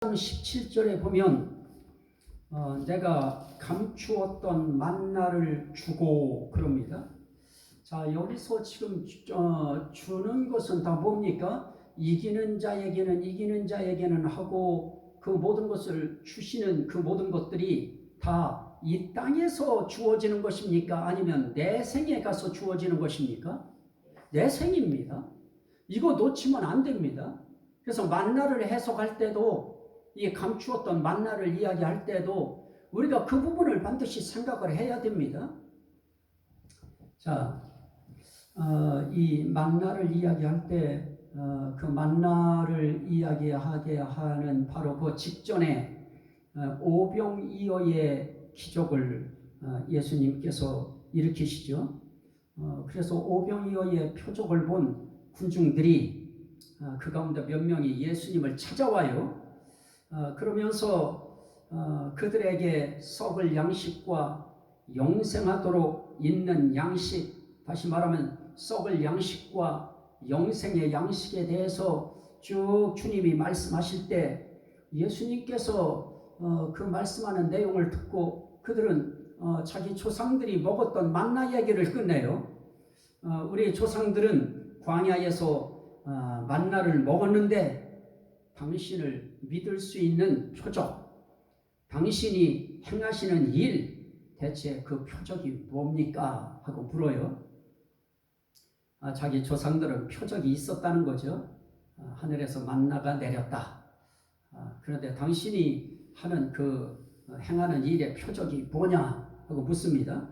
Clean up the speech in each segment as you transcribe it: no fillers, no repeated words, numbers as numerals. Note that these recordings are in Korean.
17절에 보면 내가 감추었던 만나를 주고 그럽니다. 자, 여기서 지금 주는 것은 다 뭡니까? 이기는 자에게는 하고 그 모든 것을 주시는 그 모든 것들이 다 이 땅에서 주어지는 것입니까? 아니면 내 생에 가서 주어지는 것입니까? 내 생입니다. 이거 놓치면 안 됩니다. 그래서 만나를 해석할 때도 이 감추었던 만나를 이야기할 때도 우리가 그 부분을 반드시 생각을 해야 됩니다. 자, 이 만나를 이야기할 때 그 만나를 이야기하게 하는 바로 그 직전에 오병이어의 기적을 예수님께서 일으키시죠. 그래서 오병이어의 표적을 본 군중들이 그 가운데 몇 명이 예수님을 찾아와요. 그러면서 그들에게 썩을 양식과 영생하도록 있는 양식, 다시 말하면 썩을 양식과 영생의 양식에 대해서 쭉 주님이 말씀하실 때 예수님께서 그 말씀하는 내용을 듣고 그들은 자기 조상들이 먹었던 만나 얘기를 끝내요. 우리 조상들은 광야에서 만나를 먹었는데 당신을 믿을 수 있는 표적, 당신이 행하시는 일, 대체 그 표적이 뭡니까? 하고 물어요. 자기 조상들은 표적이 있었다는 거죠. 하늘에서 만나가 내렸다. 그런데 당신이 하는 행하는 일의 표적이 뭐냐? 하고 묻습니다.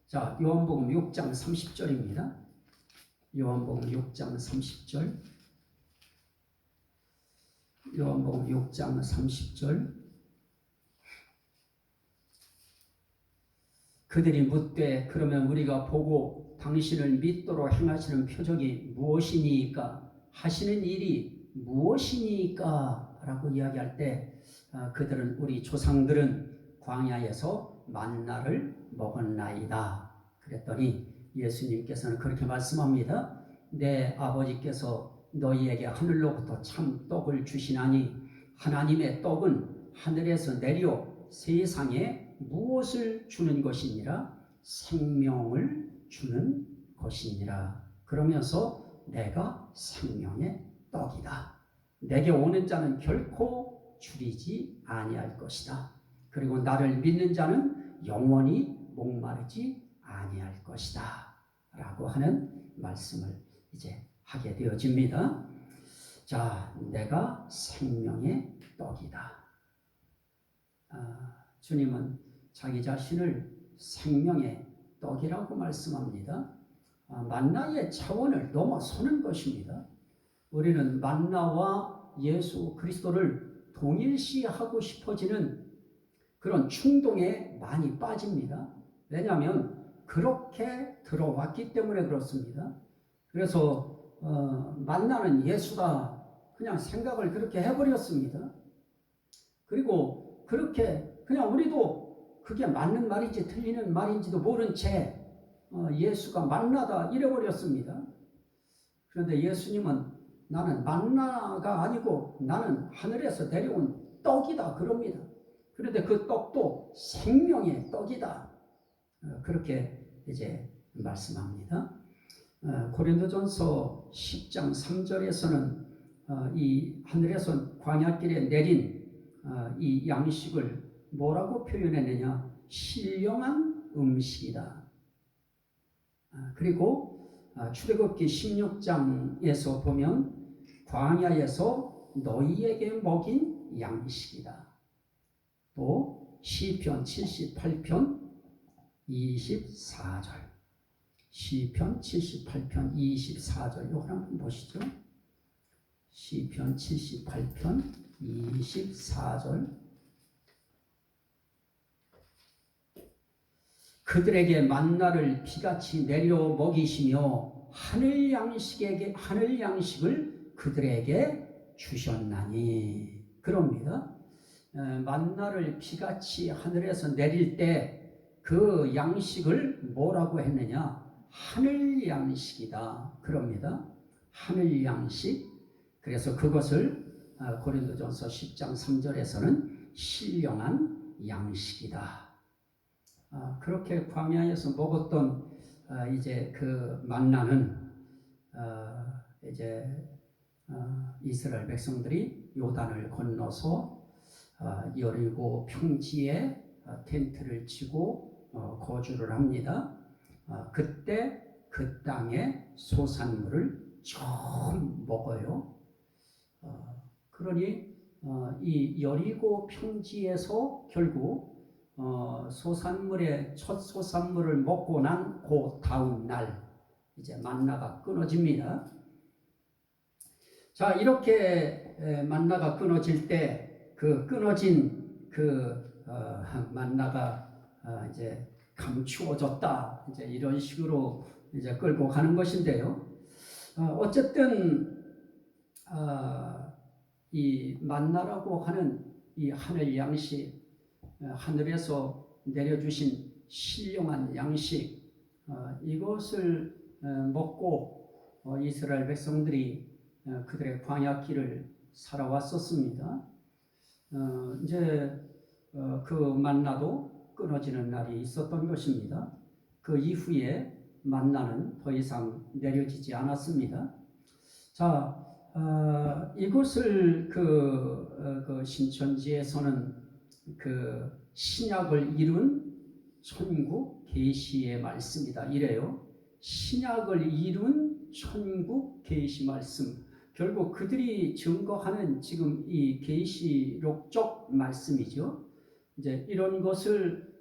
자, 요한복음 6장 30절입니다. 요한복음 6장 30절. 요한복음 6장 30절. 그들이 묻되 그러면 우리가 보고 당신을 믿도록 행하시는 표적이 무엇이니까? 하시는 일이 무엇이니까? 라고 이야기할 때 그들은 우리 조상들은 광야에서 만나를 먹었나이다. 그랬더니 예수님께서는 그렇게 말씀합니다. 내 아버지께서 너희에게 하늘로부터 참 떡을 주시나니 하나님의 떡은 하늘에서 내려 세상에 무엇을 주는 것이니라? 생명을 주는 것이니라. 그러면서 내가 생명의 떡이다. 내게 오는 자는 결코 줄이지 아니할 것이다. 그리고 나를 믿는 자는 영원히 목마르지 아니할 것이다. 라고 하는 말씀을 이제 하게 되어집니다. 자, 내가 생명의 떡이다. 주님은 자기 자신을 생명의 떡이라고 말씀합니다. 만나의 차원을 넘어서는 것입니다. 우리는 만나와 예수 그리스도를 동일시하고 싶어지는 그런 충동에 많이 빠집니다. 왜냐하면 그렇게 들어왔기 때문에 그렇습니다. 그래서 만나는 예수다 그냥 생각을 그렇게 해버렸습니다. 그리고 그렇게 그냥 우리도 그게 맞는 말인지 틀리는 말인지도 모른 채 예수가 만나다 이래버렸습니다. 그런데 예수님은 나는 만나가 아니고 나는 하늘에서 내려온 떡이다 그럽니다. 그런데 그 떡도 생명의 떡이다. 그렇게 이제 말씀합니다. 고린도전서 10장 3절에서는 이 하늘에서 광야길에 내린 이 양식을 뭐라고 표현했느냐? 신령한 음식이다. 그리고 출애굽기 16장에서 보면 광야에서 너희에게 먹인 양식이다. 또 시편 78편 24절 시편 78편 24절 이거 한번 보시죠. 시편 78편 24절 그들에게 만나를 비같이 내려 먹이시며 하늘 양식을 그들에게 주셨나니 그럽니다. 만나를 비같이 하늘에서 내릴 때 그 양식을 뭐라고 했느냐? 하늘 양식이다 그럽니다. 하늘 양식. 그래서 그것을 고린도전서 10장 3절에서는 신령한 양식이다. 그렇게 광야에서 먹었던 이제 그 만나는 이제 이스라엘 백성들이 요단을 건너서 여리고 평지에 텐트를 치고 거주를 합니다. 그때 그 땅의 소산물을 처음 먹어요. 그러니 이 여리고 평지에서 결국 첫 소산물을 먹고 난 그 다음 날 이제 만나가 끊어집니다. 자, 이렇게 만나가 끊어질 때 그 끊어진 그 만나가 이제 감추어졌다. 이제 이런 식으로 이제 끌고 가는 것인데요. 어쨌든 이 만나라고 하는 이 하늘 양식, 하늘에서 내려주신 신령한 양식, 이것을 먹고 이스라엘 백성들이 그들의 광야길을 살아왔었습니다. 이제 그 만나도 끊어지는 날이 있었던 것입니다. 그 이후에 만나는 더 이상 내려지지 않았습니다. 자, 이것을 그 신천지에서는 그 신약을 이룬 천국 계시의 말씀이다 이래요. 신약을 이룬 천국 계시 말씀. 결국 그들이 증거하는 지금 이 계시록적 말씀이죠. 이제 이런 것을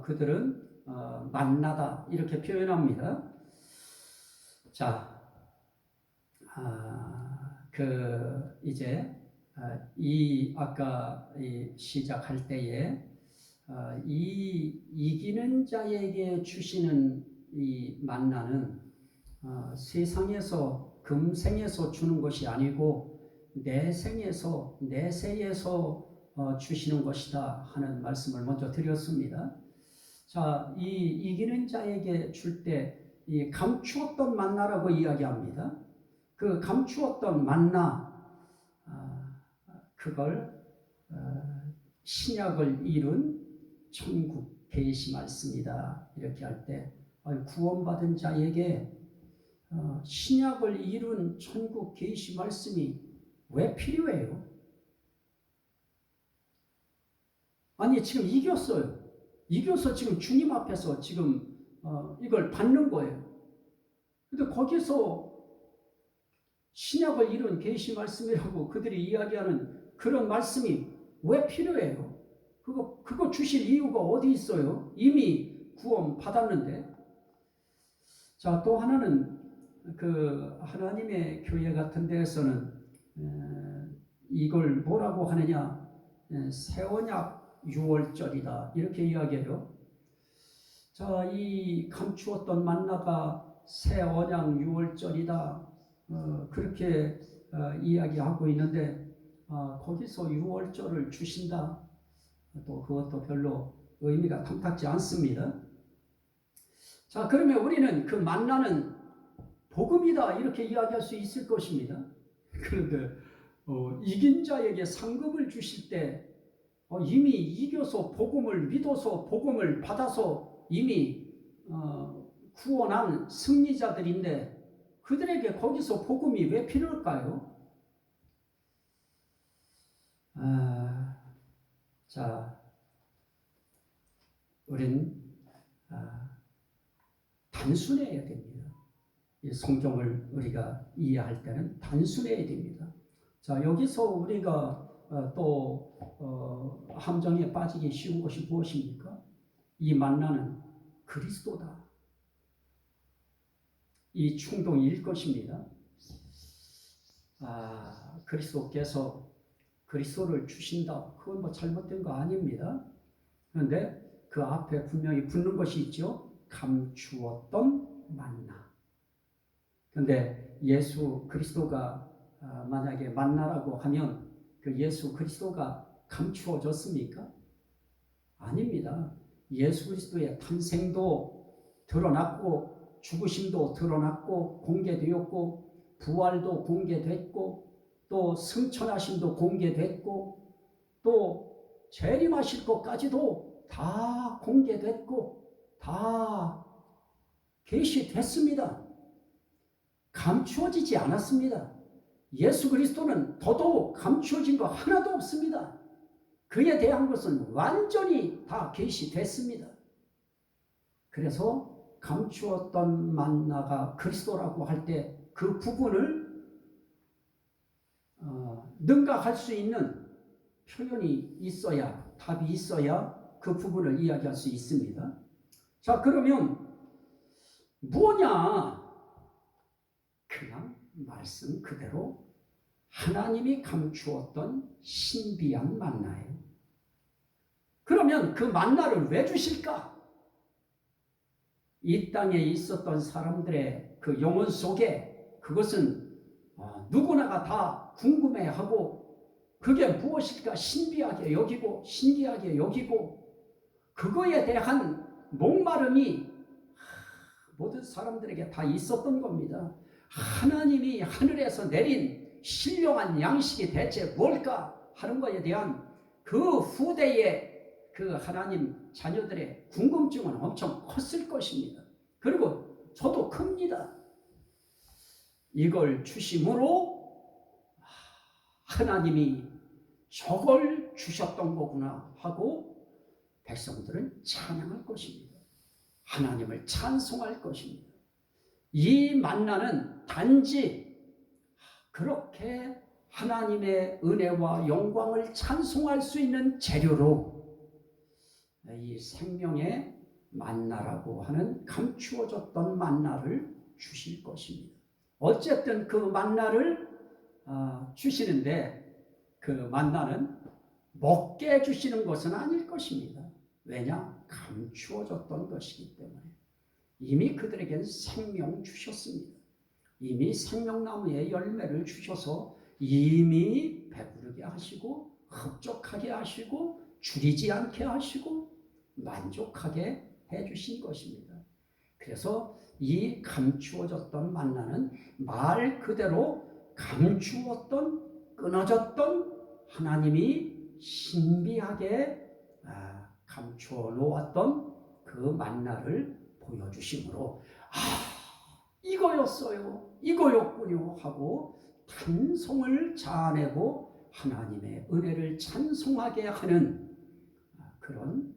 그들은 만나다 이렇게 표현합니다. 자, 이제 아까 시작할 때에 이 이기는 자에게 주시는 이 만나는 세상에서 금생에서 주는 것이 아니고 내세에서 주시는 것이다 하는 말씀을 먼저 드렸습니다. 자, 이 이기는 자에게 줄 때 이 감추었던 만나라고 이야기합니다. 그 감추었던 만나, 그걸 신약을 이룬 천국 계시 말씀이다 이렇게 할 때 구원받은 자에게 신약을 이룬 천국 계시 말씀이 왜 필요해요? 아니 지금 이겼어요. 이겨서 지금 주님 앞에서 지금 이걸 받는 거예요. 근데 거기서 신약을 이룬 계시 말씀이라고 그들이 이야기하는 그런 말씀이 왜 필요해요? 그거 주실 이유가 어디 있어요? 이미 구원 받았는데. 자, 또 하나는 그 하나님의 교회 같은 데에서는 이걸 뭐라고 하느냐, 새 언약 유월절이다 이렇게 이야기해요. 자, 이 감추었던 만나가 새 언약 유월절이다 그렇게 이야기하고 있는데 거기서 유월절을 주신다, 또 그것도 별로 의미가 탐탁지 않습니다. 자, 그러면 우리는 그 만나는 복음이다 이렇게 이야기할 수 있을 것입니다. 그런데 이긴 자에게 상급을 주실 때 이미 이겨서 복음을 믿어서 복음을 받아서 이미 구원한 승리자들인데 그들에게 거기서 복음이 왜 필요할까요? 자, 우린 단순해야 됩니다. 이 성경을 우리가 이해할 때는 단순해야 됩니다. 자, 여기서 우리가 또 함정에 빠지기 쉬운 것이 무엇입니까? 이 만나는 그리스도다. 이 충동일 것입니다. 그리스도께서 그리스도를 주신다. 그건 뭐 잘못된 거 아닙니다. 그런데 그 앞에 분명히 붙는 것이 있죠. 감추었던 만나. 그런데 예수 그리스도가 만약에 만나라고 하면 그 예수 그리스도가 감추어졌습니까? 아닙니다. 예수 그리스도의 탄생도 드러났고 죽으심도 드러났고 공개되었고 부활도 공개됐고 또 승천하심도 공개됐고 또 재림하실 것까지도 다 공개됐고 다 계시됐습니다. 감추어지지 않았습니다. 예수 그리스도는 더더욱 감추어진 거 하나도 없습니다. 그에 대한 것은 완전히 다 계시됐습니다. 그래서 감추었던 만나가 그리스도라고 할 때 그 부분을 능가할 수 있는 표현이 있어야, 답이 있어야 그 부분을 이야기할 수 있습니다. 자, 그러면 뭐냐? 그냥 말씀 그대로 하나님이 감추었던 신비한 만나예요. 그러면 그 만나를 왜 주실까? 이 땅에 있었던 사람들의 그 영혼 속에 그것은 누구나가 다 궁금해하고 그게 무엇일까 신비하게 여기고 신기하게 여기고 그거에 대한 목마름이 모든 사람들에게 다 있었던 겁니다. 하나님이 하늘에서 내린 신령한 양식이 대체 뭘까 하는 것에 대한 그 후대의 그 하나님 자녀들의 궁금증은 엄청 컸을 것입니다. 그리고 저도 큽니다. 이걸 주심으로 하나님이 저걸 주셨던 거구나 하고 백성들은 찬양할 것입니다. 하나님을 찬송할 것입니다. 이 만나는 단지 그렇게 하나님의 은혜와 영광을 찬송할 수 있는 재료로 이 생명의 만나라고 하는 감추어졌던 만나를 주실 것입니다. 어쨌든 그 만나를 주시는데 그 만나는 먹게 해주시는 것은 아닐 것입니다. 왜냐? 감추어졌던 것이기 때문에 이미 그들에겐 생명 주셨습니다. 이미 생명나무의 열매를 주셔서 이미 배부르게 하시고 흡족하게 하시고 줄이지 않게 하시고 만족하게 해주신 것입니다. 그래서 이 감추어졌던 만나는 말 그대로 감추었던 끊어졌던 하나님이 신비하게 감추어 놓았던 그 만나를 보여주심으로 이거였어요, 이거였군요 하고 찬송을 자아내고 하나님의 은혜를 찬송하게 하는 그런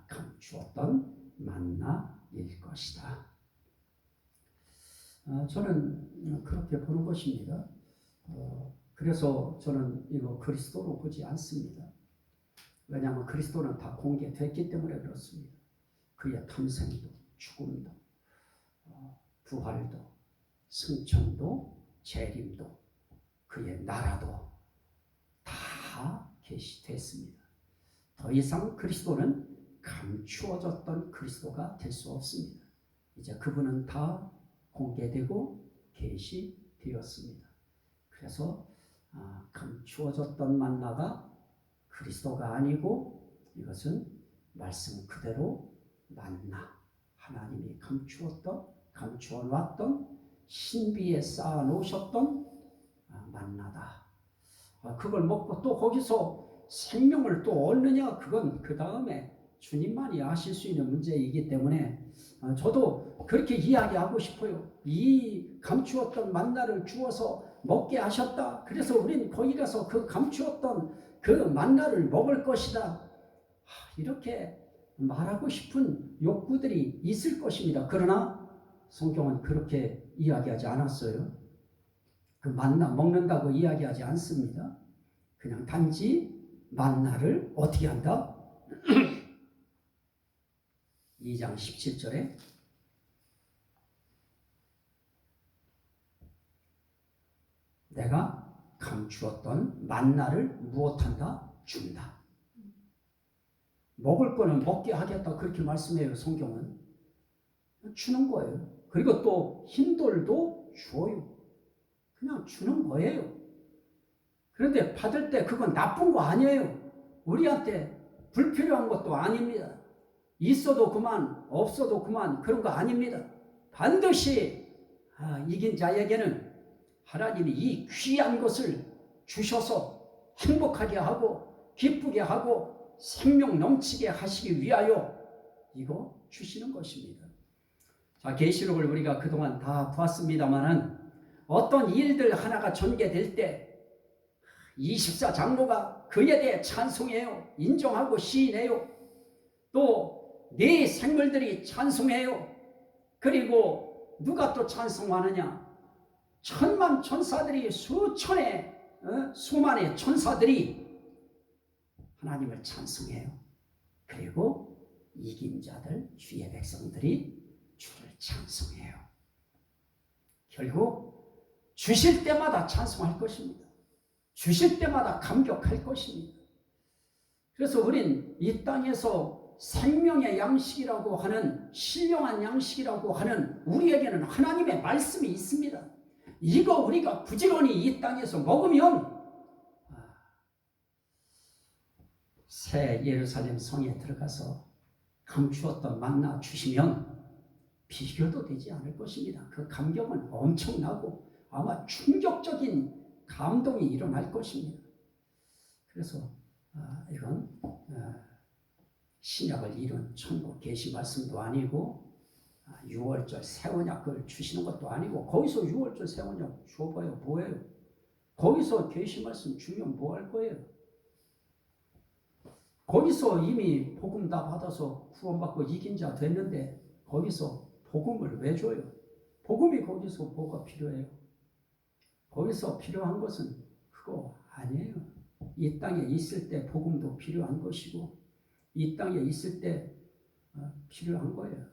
감추었던 만나일 것이다. 저는 그렇게 보는 것입니다. 그래서 저는 이거 그리스도로 보지 않습니다. 왜냐하면 그리스도는 다 공개됐기 때문에 그렇습니다. 그의 탄생도 죽음도 부활도 승천도 재림도 그의 나라도 다 계시됐습니다. 더 이상 그리스도는 감추어졌던 그리스도가 될 수 없습니다. 이제 그분은 다 공개되고 계시되었습니다. 그래서 감추어졌던 만나가 그리스도가 아니고 이것은 말씀 그대로 만나, 하나님이 감추어 놨던 신비에 쌓아 놓으셨던 만나다. 그걸 먹고 또 거기서 생명을 또 얻느냐, 그건 그 다음에 주님만이 아실 수 있는 문제이기 때문에 저도 그렇게 이야기하고 싶어요. 이 감추었던 만나를 주어서 먹게 하셨다. 그래서 우린 거기 가서 그 감추었던 그 만나를 먹을 것이다. 이렇게 말하고 싶은 욕구들이 있을 것입니다. 그러나 성경은 그렇게 이야기하지 않았어요. 그 만나 먹는다고 이야기하지 않습니다. 그냥 단지 만나를 어떻게 한다? 2장 17절에 내가 감추었던 만나를 무엇한다? 준다. 먹을 거는 먹게 하겠다 그렇게 말씀해요. 성경은 주는 거예요. 그리고 또 힘돌도 주어요. 그냥 주는 거예요. 그런데 받을 때 그건 나쁜 거 아니에요. 우리한테 불필요한 것도 아닙니다. 있어도 그만 없어도 그만 그런 거 아닙니다. 반드시 이긴 자에게는 하나님이 이 귀한 것을 주셔서 행복하게 하고 기쁘게 하고 생명 넘치게 하시기 위하여 이거 주시는 것입니다. 자, 계시록을 우리가 그동안 다 보았습니다마는 어떤 일들 하나가 전개될 때 24장로가 그에 대해 찬송해요. 인정하고 시인해요. 또 네 생물들이 찬송해요. 그리고 누가 또 찬송하느냐? 천만 천사들이 수천의 수만의 천사들이 하나님을 찬송해요. 그리고 이긴 자들 주의 백성들이 주를 찬송해요. 결국 주실 때마다 찬송할 것입니다. 주실 때마다 감격할 것입니다. 그래서 우린 이 땅에서 생명의 양식이라고 하는 신령한 양식이라고 하는 우리에게는 하나님의 말씀이 있습니다. 이거 우리가 부지런히 이 땅에서 먹으면 새 예루살렘 성에 들어가서 감추었던 만나 주시면 비교도 되지 않을 것입니다. 그 감격은 엄청나고 아마 충격적인 감동이 일어날 것입니다. 그래서 이건 신약을 이룬 천국 계시 말씀도 아니고 6월절 세언약을 주시는 것도 아니고 거기서 6월절 세언약 줘봐요 뭐예요? 거기서 계시 말씀 주면 뭐 할 거예요? 거기서 이미 복음 다 받아서 구원받고 이긴 자 됐는데 거기서 복음을 왜 줘요? 복음이 거기서 뭐가 필요해요? 거기서 필요한 것은 그거 아니에요. 이 땅에 있을 때 복음도 필요한 것이고 이 땅에 있을 때 필요한 거예요.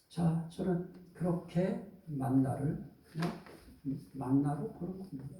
자, 저는 그렇게 만나를 그냥 만나로 보는 겁니다.